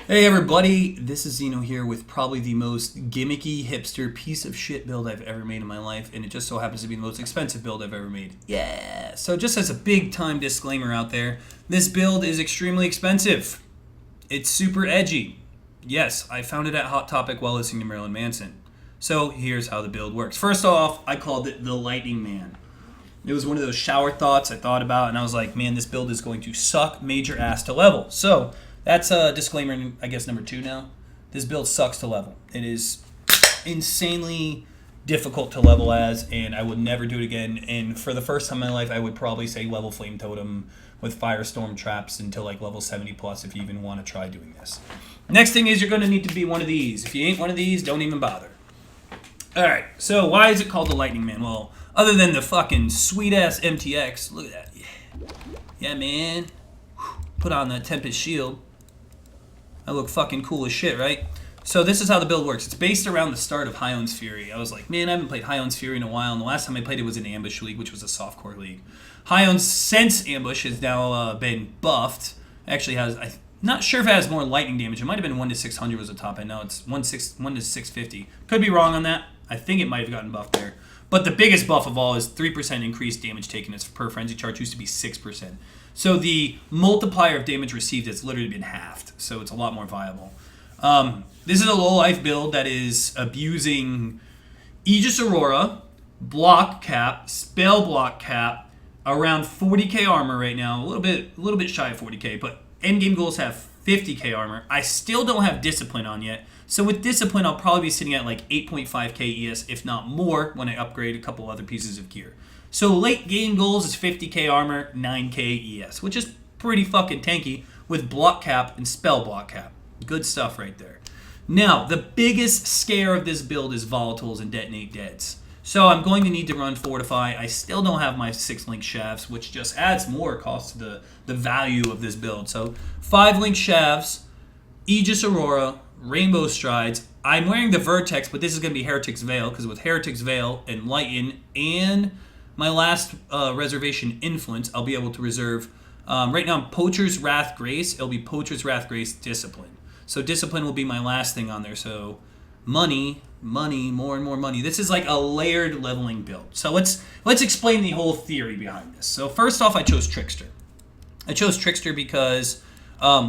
Hey everybody, this is Zeno here with probably the most gimmicky hipster piece of shit build I've ever made in my life, and it just so happens to be the most expensive build I've ever made. Yeah! So just as a big time disclaimer out there, this build is extremely expensive. It's super edgy. Yes, I found it at Hot Topic while listening to Marilyn Manson. So here's how the build works. First off, I called it the Lightning Man. It was one of those shower thoughts I thought about, and I was like, man, this build is going to suck major ass to level. So that's a disclaimer, I guess, number 2 now. This build sucks to level. It is insanely difficult to level as, and I would never do it again. And for the first time in my life, I would probably say level Flame Totem with Firestorm traps until like level 70 plus if you even want to try doing this. Next thing is you're going to need to be one of these. If you ain't one of these, don't even bother. Alright, so why is it called the Lightning Man? Well, other than the fucking sweet-ass MTX, look at that. Yeah, man. Put on that Tempest Shield. I look fucking cool as shit, right? So this is how the build works. It's based around the start of Hyaon's Fury. I was like, man, I haven't played Hyaon's Fury in a while, and the last time I played it was in Ambush League, which was a softcore league. Hyaon's since Ambush has now been buffed. Actually has, I'm not sure if it has more lightning damage. It might have been 1 to 600 was the top end. Now it's 1 to 650. Could be wrong on that. I think it might have gotten buffed there. But the biggest buff of all is 3% increased damage taken. It's per frenzy charge. Used to be 6%. So the multiplier of damage received has literally been halved. So it's a lot more viable. This is a low-life build that is abusing Aegis Aurora, block cap, spell block cap, around 40k armor right now. A little bit shy of 40k, but endgame goals have 50k armor. I still don't have Discipline on yet. So with Discipline, I'll probably be sitting at like 8.5k ES, if not more, when I upgrade a couple other pieces of gear. So late game goals is 50k armor, 9k ES, which is pretty fucking tanky with block cap and spell block cap. Good stuff right there. Now, the biggest scare of this build is volatiles and detonate deads. So I'm going to need to run Fortify. I still don't have my 6-link Shavs, which just adds more cost to the value of this build. So 5-link Shavs, Aegis Aurora, Rainbowstrides. I'm wearing the Vertex, but this is going to be Heretic's Veil, because with Heretic's Veil and Lighten and my last reservation Influence, I'll be able to reserve. Right now, Poacher's Wrath Grace. It'll be Poacher's Wrath Grace Discipline. So Discipline will be my last thing on there. So money, more and more money. This is like a layered leveling build. So let's explain the whole theory behind this. So first off, I chose Trickster. I chose Trickster because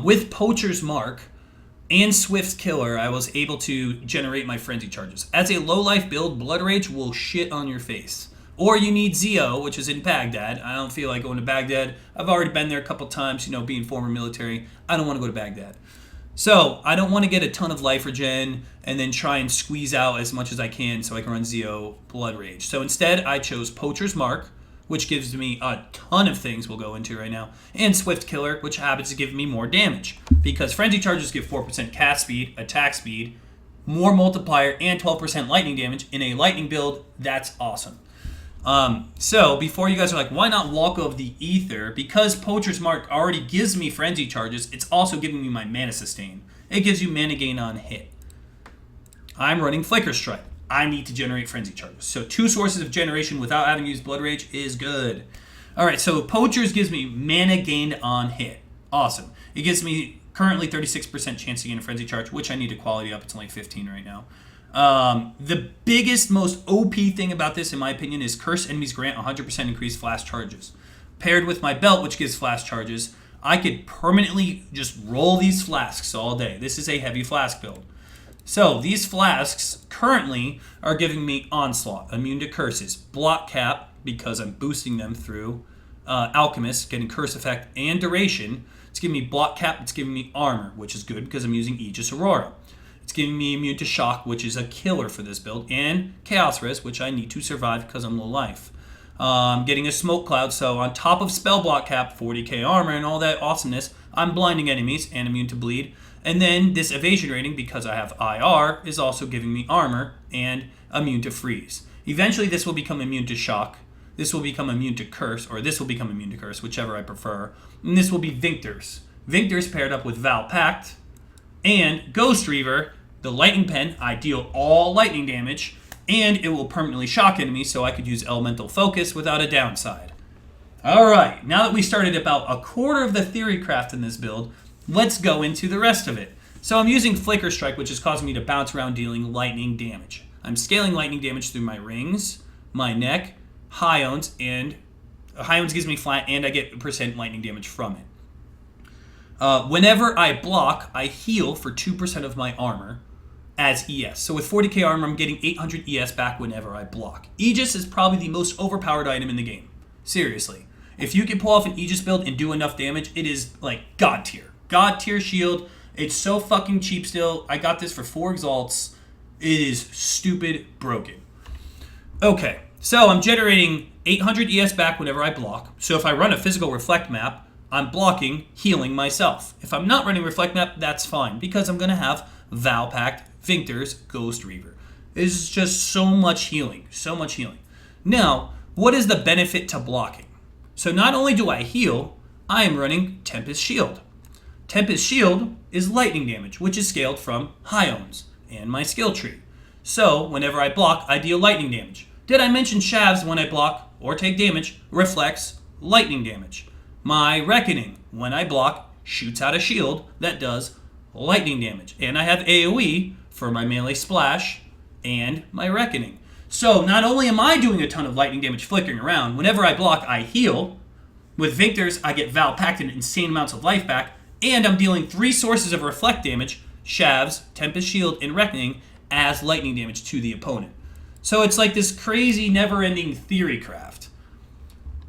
with Poacher's Mark and Swift's Killer, I was able to generate my frenzy charges. As a low-life build, Blood Rage will shit on your face. Or you need Zeo, which is in Baghdad. I don't feel like going to Baghdad. I've already been there a couple times, being former military. I don't want to go to Baghdad. So I don't want to get a ton of life regen and then try and squeeze out as much as I can so I can run Zeo Blood Rage. So instead, I chose Poacher's Mark, which gives me a ton of things we'll go into right now, and Swift Killer, which happens to give me more damage. Because Frenzy Charges give 4% cast speed, attack speed, more multiplier, and 12% lightning damage. In a lightning build, that's awesome. So before you guys are like, why not Walk of the Ether? Because Poacher's Mark already gives me frenzy charges, it's also giving me my mana sustain. It gives you mana gain on hit. I'm running Flicker Strike. I need to generate frenzy charges. So 2 sources of generation without having to use Blood Rage is good. Alright, so Poacher's gives me mana gained on hit. Awesome. It gives me currently 36% chance to gain a frenzy charge, which I need to quality up. It's only 15 right now. The biggest, most OP thing about this, in my opinion, is Cursed Enemies grant 100% increased flash charges. Paired with my belt, which gives flash charges, I could permanently just roll these flasks all day. This is a heavy flask build. So, these flasks currently are giving me Onslaught, immune to curses, block cap, because I'm boosting them through Alchemist, getting curse effect and duration. It's giving me block cap, it's giving me armor, which is good because I'm using Aegis Aurora. It's giving me immune to shock, which is a killer for this build, and chaos res, which I need to survive because I'm low life. Getting a smoke cloud, so on top of spell block cap, 40k armor, and all that awesomeness, I'm blinding enemies and immune to bleed. And then this evasion rating, because I have IR, is also giving me armor and immune to freeze. Eventually, this will become immune to shock. This will become immune to curse, or this will become immune to curse, whichever I prefer. And this will be Vinktars. Vinktars paired up with Val Pact and Ghost Reaver. The Lightning Pen, I deal all lightning damage, and it will permanently shock enemies, so I could use Elemental Focus without a downside. Alright, now that we started about a quarter of the theory craft in this build, let's go into the rest of it. So I'm using Flicker Strike, which is causing me to bounce around dealing lightning damage. I'm scaling lightning damage through my rings, my neck, Hyaons, and Hyaons gives me flat, and I get percent lightning damage from it. Whenever I block, I heal for 2% of my armor as ES. So with 40k armor, I'm getting 800 ES back whenever I block. Aegis is probably the most overpowered item in the game. Seriously. If you can pull off an Aegis build and do enough damage, it is like God tier. God tier shield. It's so fucking cheap still. I got this for 4 exalts. It is stupid broken. Okay, so I'm generating 800 ES back whenever I block. So if I run a physical reflect map, I'm blocking, healing myself. If I'm not running reflect map, that's fine, because I'm going to have Val Pact, Vinktars, Ghost Reaver. This is just so much healing. So much healing. Now, what is the benefit to blocking? So not only do I heal, I am running Tempest Shield. Tempest Shield is lightning damage, which is scaled from Hyaons and my skill tree. So whenever I block, I deal lightning damage. Did I mention Shavs when I block or take damage reflects lightning damage? My Reckoning, when I block, shoots out a shield that does lightning damage. And I have AoE for my melee splash and my Reckoning. So not only am I doing a ton of lightning damage flickering around, whenever I block, I heal. With Vinktars, I get Val Pact and insane amounts of life back. And I'm dealing 3 sources of reflect damage, Shavs, Tempest Shield, and Reckoning, as lightning damage to the opponent. So it's like this crazy, never-ending theory craft.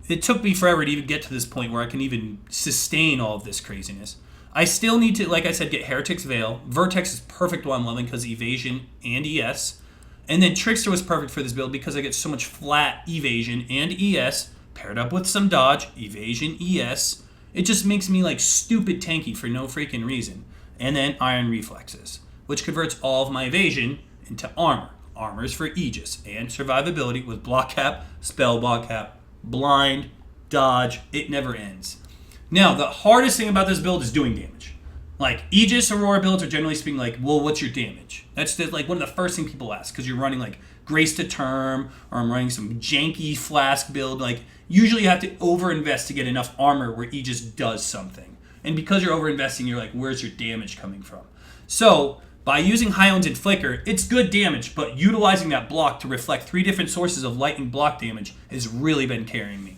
It took me forever to even get to this point where I can even sustain all of this craziness. I still need to, like I said, get Heretic's Veil. Vertex is perfect while I'm leveling because evasion and ES. And then Trickster was perfect for this build because I get so much flat evasion and ES, paired up with some dodge, evasion, ES. It just makes me like stupid tanky for no freaking reason. And then Iron Reflexes, which converts all of my evasion into armor. Armor is for Aegis and survivability with block cap, spell block cap, blind, dodge. It never ends. Now, the hardest thing about this build is doing damage. Like, Aegis Aurora builds are generally speaking like, well, what's your damage? That's like one of the first things people ask because you're running like Grace to Term or I'm running some janky flask build. Like, usually you have to overinvest to get enough armor where Aegis does something. And because you're overinvesting, you're like, where's your damage coming from? So, by using Hyaons and Flicker, it's good damage, but utilizing that block to reflect 3 different sources of lightning block damage has really been carrying me.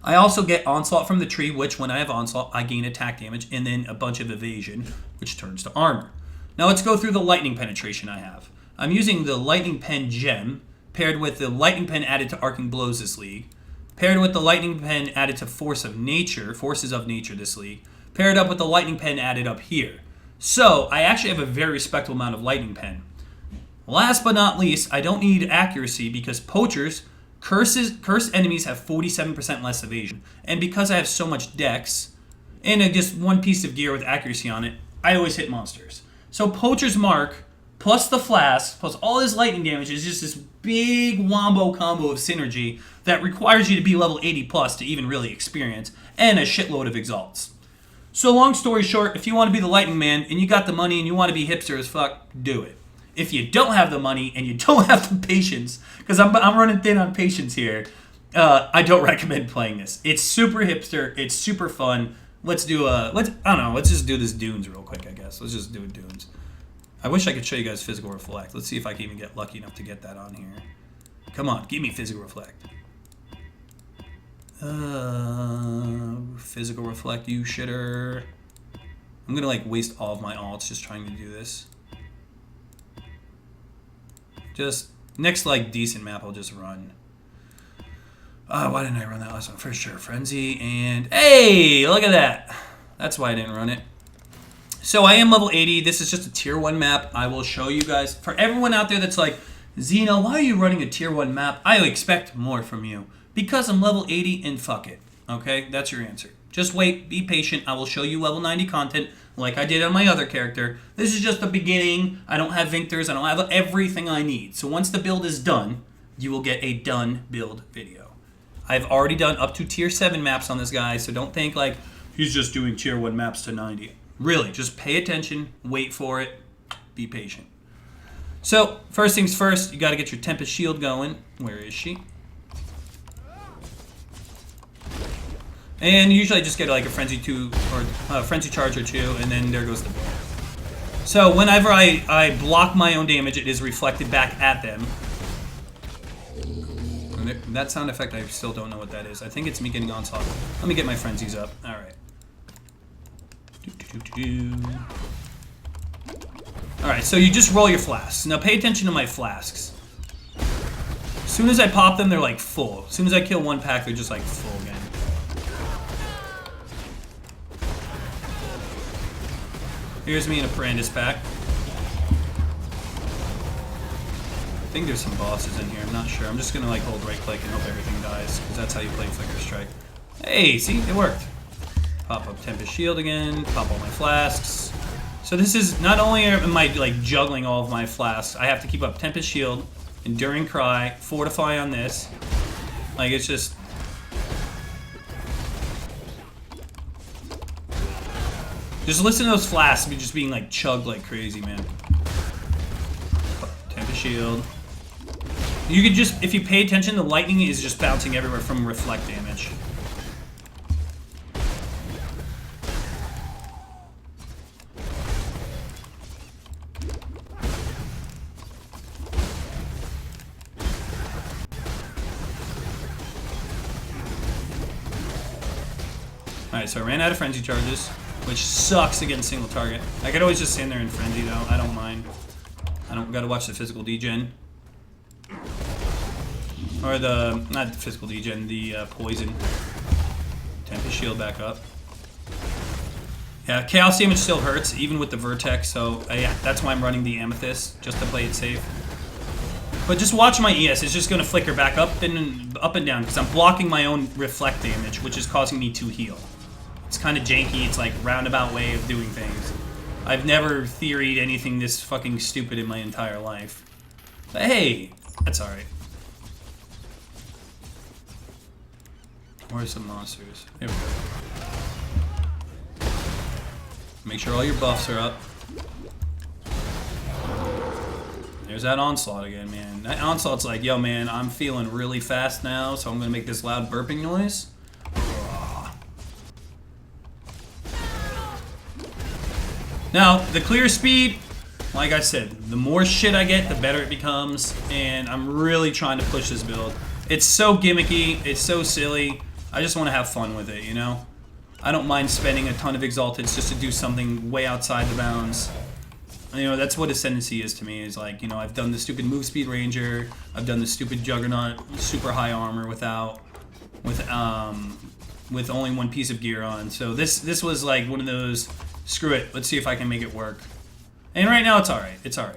I also get Onslaught from the tree, which when I have Onslaught, I gain attack damage, and then a bunch of evasion, which turns to armor. Now let's go through the lightning penetration I have. I'm using the Lightning Pen gem, paired with the Lightning Pen added to Arcing Blows this league, paired with the Lightning Pen added to Forces of Nature this league, paired up with the Lightning Pen added up here. So, I actually have a very respectable amount of Lightning Pen. Last but not least, I don't need accuracy because poachers, cursed enemies have 47% less evasion. And because I have so much dex, and just one piece of gear with accuracy on it, I always hit monsters. So Poacher's Mark, plus the flask, plus all his lightning damage is just this big wombo combo of synergy that requires you to be level 80 plus to even really experience, and a shitload of exalts. So long story short, if you want to be the Lightning Man and you got the money and you want to be hipster as fuck, do it. If you don't have the money and you don't have the patience, because I'm running thin on patience here, I don't recommend playing this. It's super hipster. It's super fun. Let's just do this Dunes real quick, I guess. Let's just do it Dunes. I wish I could show you guys Physical Reflect. Let's see if I can even get lucky enough to get that on here. Come on, give me Physical Reflect. Physical Reflect, you shitter. I'm gonna like waste all of my alts just trying to do this. Just next like decent map I'll just run. Why didn't I run that last one? For sure, Frenzy and hey, look at that. That's why I didn't run it. So I am level 80. This is just a tier 1 map. I will show you guys. For everyone out there that's like, Zeno, why are you running a tier 1 map? I expect more from you. Because I'm level 80 and fuck it. Okay, that's your answer. Just wait, be patient. I will show you level 90 content like I did on my other character. This is just the beginning. I don't have Vinktars. I don't have everything I need. So once the build is done, you will get a done build video. I've already done up to tier 7 maps on this guy, so don't think like he's just doing tier 1 maps to 90. Really, just pay attention, wait for it, be patient. So, first things first, you got to get your Tempest Shield going. Where is she? And usually I just get like a Frenzy 2 or Frenzy Charge or 2, and then there goes the bear. So whenever I block my own damage, it is reflected back at them. And that sound effect, I still don't know what that is. I think it's me getting onslaught. Let me get my frenzies up. All right. All right, so you just roll your flasks. Now pay attention to my flasks. As soon as I pop them, they're like full. As soon as I kill one pack, they're just like full again. Here's me in a Brandis pack. I think there's some bosses in here. I'm not sure. I'm just gonna like hold right click and hope everything dies, because that's how you play Flicker Strike. Hey, see, it worked. Pop up Tempest Shield again. Pop all my flasks. So this is not only am I like juggling all of my flasks, I have to keep up Tempest Shield, Enduring Cry, Fortify on this. Like it's just. Just listen to those flasks just being like chugged like crazy, man. Tempest Shield. You could just, if you pay attention, the lightning is just bouncing everywhere from reflect damage. Alright, so I ran out of frenzy charges, which sucks against single target. I could always just stand there and frenzy though, I don't mind. I don't gotta watch the physical degen. Or the, not the physical degen, the poison. Tempest Shield back up. Yeah, chaos damage still hurts, even with the Vertex, so yeah, that's why I'm running the Amethyst, just to play it safe. But just watch my ES, it's just gonna flicker back up and down, because I'm blocking my own reflect damage, which is causing me to heal. It's kind of janky, it's like roundabout way of doing things. I've never theoried anything this fucking stupid in my entire life. But hey, that's alright. Where's some monsters? There we go. Make sure all your buffs are up. There's that Onslaught again, man. That Onslaught's like, yo man, I'm feeling really fast now, so I'm gonna make this loud burping noise. Now, the clear speed, like I said, the more shit I get, the better it becomes, and I'm really trying to push this build. It's so gimmicky, it's so silly, I just want to have fun with it, you know? I don't mind spending a ton of Exalteds just to do something way outside the bounds. You know, that's what Ascendancy is to me, is like, you know, I've done the stupid Move Speed Ranger, I've done the stupid Juggernaut, super high armor with only one piece of gear on. So this was like one of those, screw it, let's see if I can make it work. And right now it's alright, it's alright.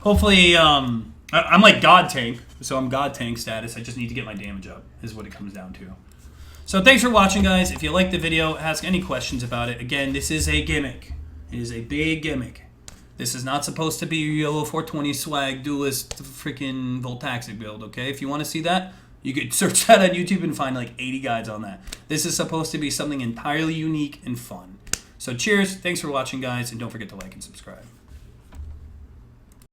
Hopefully, I'm like God Tank, so I'm God Tank status, I just need to get my damage up, is what it comes down to. So thanks for watching, guys. If you liked the video, ask any questions about it. Again, this is a gimmick. It is a big gimmick. This is not supposed to be your yellow 420 swag duelist freaking Voltaxic build, okay? If you want to see that, you could search that on YouTube and find like 80 guides on that. This is supposed to be something entirely unique and fun. So cheers, thanks for watching, guys, and don't forget to like and subscribe.